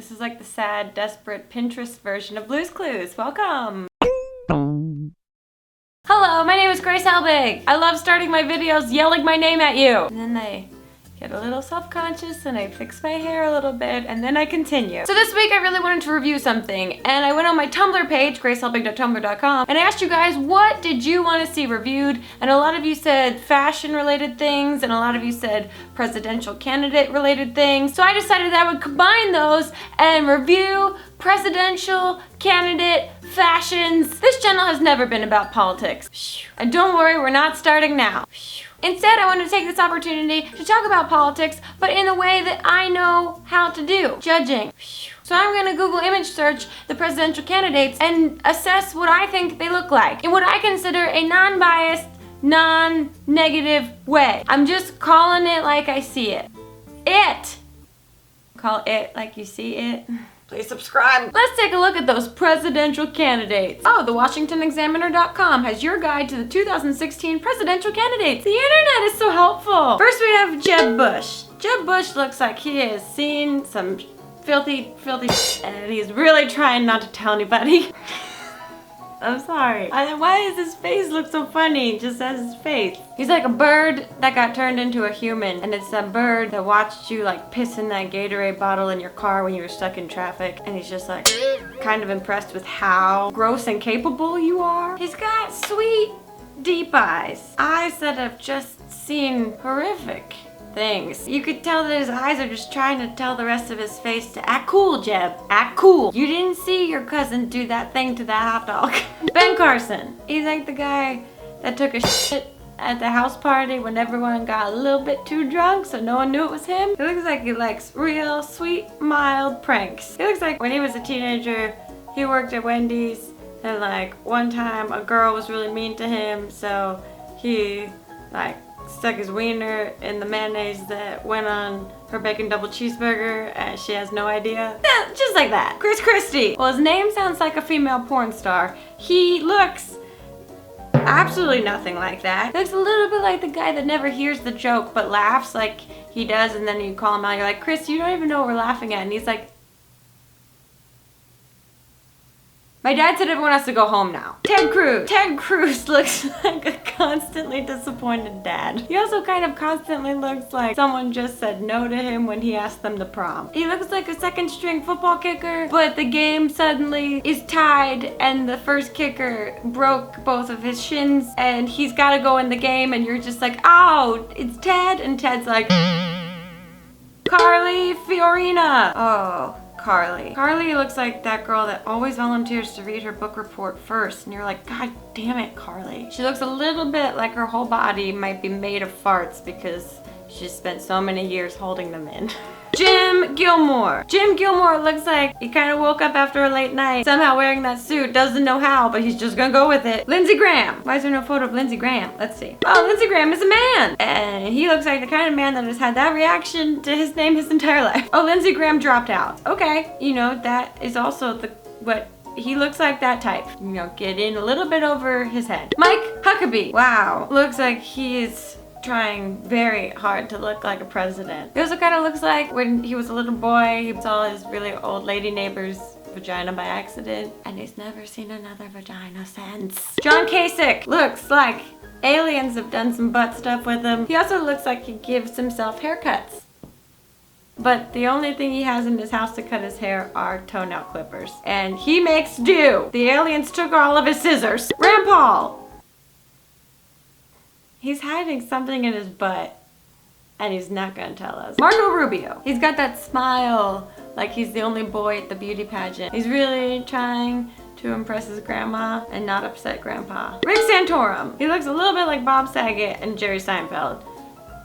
This is like the sad, desperate Pinterest version of Blue's Clues. Welcome! Hello, my name is Grace Helbig. I love starting my videos yelling my name at you. And then I get a little self-conscious and I fix my hair a little bit and then I continue. So this week I really wanted to review something and I went on my Tumblr page, gracehelbig.tumblr.com, and I asked you guys, what did you want to see reviewed? And a lot of you said fashion related things and a lot of you said presidential candidate related things. So I decided that I would combine those and review presidential candidate fashions. This channel has never been about politics. And don't worry, we're not starting now. Instead, I wanted to take this opportunity to talk about politics, but in a way that I know how to do, judging. So I'm gonna Google image search the presidential candidates and assess what I think they look like in what I consider a non-biased, non-negative way. I'm just calling it like I see it. Call it like you see it. Please subscribe. Let's take a look at those presidential candidates. Oh, the WashingtonExaminer.com has your guide to the 2016 presidential candidates. The internet is so helpful. First we have Jeb Bush. Jeb Bush looks like he has seen some filthy and he's really trying not to tell anybody. I'm sorry. Why does his face look so funny just as his face? He's like a bird that got turned into a human, and it's that bird that watched you like piss in that Gatorade bottle in your car when you were stuck in traffic, and he's just like kind of impressed with how gross and capable you are. He's got sweet, deep eyes. Eyes that have just seen horrific things. You could tell that his eyes are just trying to tell the rest of his face to act cool, Jeb. Act cool. You didn't see your cousin do that thing to that hot dog. Ben Carson. He's like the guy that took a shit at the house party when everyone got a little bit too drunk so no one knew it was him. He looks like he likes real, sweet, mild pranks. He looks like when he was a teenager, he worked at Wendy's and like one time a girl was really mean to him, so he like stuck his wiener in the mayonnaise that went on her bacon double cheeseburger and she has no idea. Yeah, just like that. Christie. Well, his name sounds like a female porn star. He looks absolutely nothing like that. He looks a little bit like the guy that never hears the joke but laughs like he does, and then you call him out, you're like, Chris, you don't even know what we're laughing at. And he's like, my dad said everyone has to go home now. Ted Cruz. Ted Cruz looks like a constantly disappointed dad. He also kind of constantly looks like someone just said no to him when he asked them to prom. He looks like a second string football kicker, but the game suddenly is tied and the first kicker broke both of his shins and he's gotta go in the game and you're just like, oh, it's Ted? And Ted's like, Carly Fiorina. Oh. Carly looks like that girl that always volunteers to read her book report first, and you're like, God damn it, Carly. She looks a little bit like her whole body might be made of farts because she spent so many years holding them in. Jim Gilmore. Jim Gilmore looks like he kind of woke up after a late night, somehow wearing that suit, doesn't know how, but he's just gonna go with it. Lindsey Graham. Why is there no photo of Lindsey Graham? Let's see. Oh, Lindsey Graham is a man, and he looks like the kind of man that has had that reaction to his name his entire life. Oh, Lindsey Graham dropped out. Okay, you know, that is also what he looks like, that type. You know, get in a little bit over his head. Mike Huckabee. Wow. Looks like he is trying very hard to look like a president. He also kind of looks like when he was a little boy, he saw his really old lady neighbor's vagina by accident, and he's never seen another vagina since. John Kasich looks like aliens have done some butt stuff with him. He also looks like he gives himself haircuts. But the only thing he has in his house to cut his hair are toenail clippers. And he makes do. The aliens took all of his scissors. Rand Paul. He's hiding something in his butt, and he's not gonna tell us. Marco Rubio. He's got that smile like he's the only boy at the beauty pageant. He's really trying to impress his grandma and not upset grandpa. Rick Santorum. He looks a little bit like Bob Saget and Jerry Seinfeld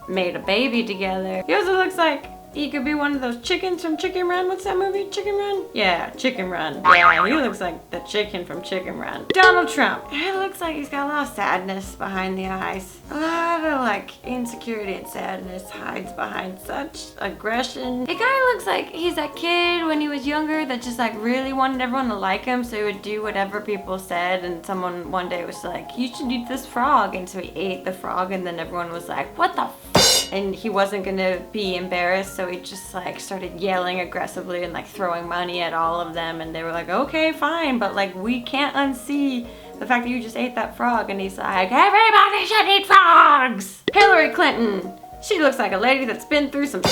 made a baby together. He also looks like he could be one of those chickens from Chicken Run. What's that movie? Chicken Run? Yeah, Chicken Run. Yeah, he looks like the chicken from Chicken Run. Donald Trump. It looks like he's got a lot of sadness behind the eyes. A lot of like insecurity and sadness hides behind such aggression. It kind of looks like he's that kid when he was younger that just like really wanted everyone to like him, so he would do whatever people said, and someone one day was like, you should eat this frog, and so he ate the frog, and then everyone was like, what the f and he wasn't gonna be embarrassed, so he just like started yelling aggressively and like throwing money at all of them, and they were like, okay, fine, but like we can't unsee the fact that you just ate that frog. And he's like, everybody should eat frogs. Hillary Clinton, she looks like a lady that's been through some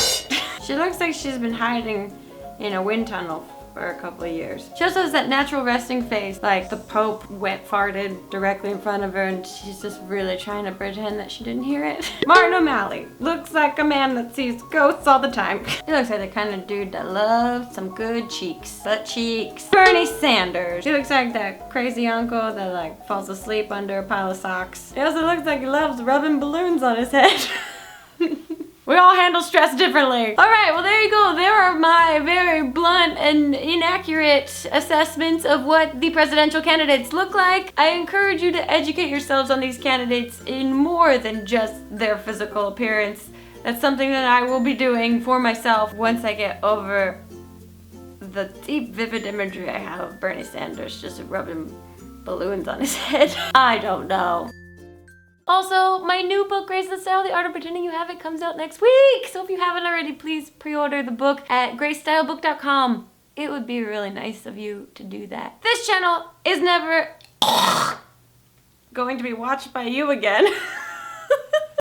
she looks like she's been hiding in a wind tunnel for a couple of years. She also has that natural resting face, like the Pope wet farted directly in front of her and she's just really trying to pretend that she didn't hear it. Martin O'Malley looks like a man that sees ghosts all the time. He looks like the kind of dude that loves some good cheeks. Butt cheeks. Bernie Sanders. He looks like that crazy uncle that like falls asleep under a pile of socks. He also looks like he loves rubbing balloons on his head. We all handle stress differently. All right, well, there you go. There are my very blunt and inaccurate assessments of what the presidential candidates look like. I encourage you to educate yourselves on these candidates in more than just their physical appearance. That's something that I will be doing for myself once I get over the deep, vivid imagery I have of Bernie Sanders just rubbing balloons on his head. I don't know. Also, my new book, Grace the Style, The Art of Pretending You Have It, comes out next week. So if you haven't already, please pre-order the book at gracestylebook.com. It would be really nice of you to do that. This channel is never going to be watched by you again.